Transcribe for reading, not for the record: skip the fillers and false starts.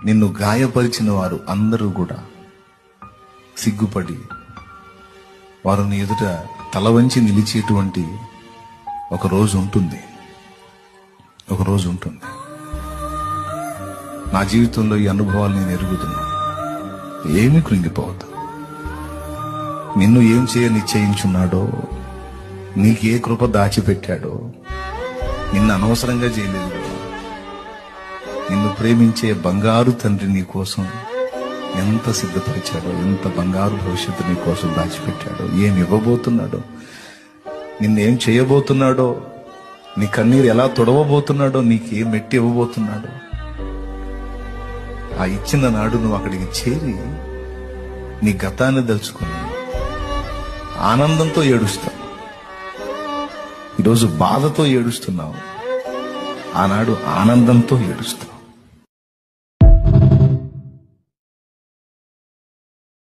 నిన్ను గాయపరిచిన వారు అందరూ కూడా సిగ్గుపడి వారు నీ ఎదుట తల వంచి నిలిచేటువంటి ఒక రోజు ఉంటుంది. నా జీవితంలో ఈ అనుభవాలు నేను ఎరుగుతున్నా. ఏమీ కృంగిపోవద్దు. నిన్ను ఏం నిశ్చయించున్నాడో, నీకు ఏ కృప దాచిపెట్టాడో, నిన్ను అనవసరంగా చేయలేదు కదా. నిన్ను ప్రేమించే బంగారు తండ్రి నీ కోసం ఎంత సిద్ధపరిచాడో, ఎంత బంగారు భవిష్యత్తు నీ కోసం దాచిపెట్టాడో, ఏమి ఇవ్వబోతున్నాడో, నిన్నేం చేయబోతున్నాడో, నీ కన్నీరు ఎలా తొడవబోతున్నాడో, నీకేం మెట్టి ఇవ్వబోతున్నాడో, ఆ ఇచ్చిన నాడు నువ్వు అక్కడికి చేరి నీ గతాన్ని దలుచుకుని ఆనందంతో ఏడుస్తావు. ఈరోజు బాధతో ఏడుస్తున్నావు, ఆనాడు ఆనందంతో ఏడుస్తావు.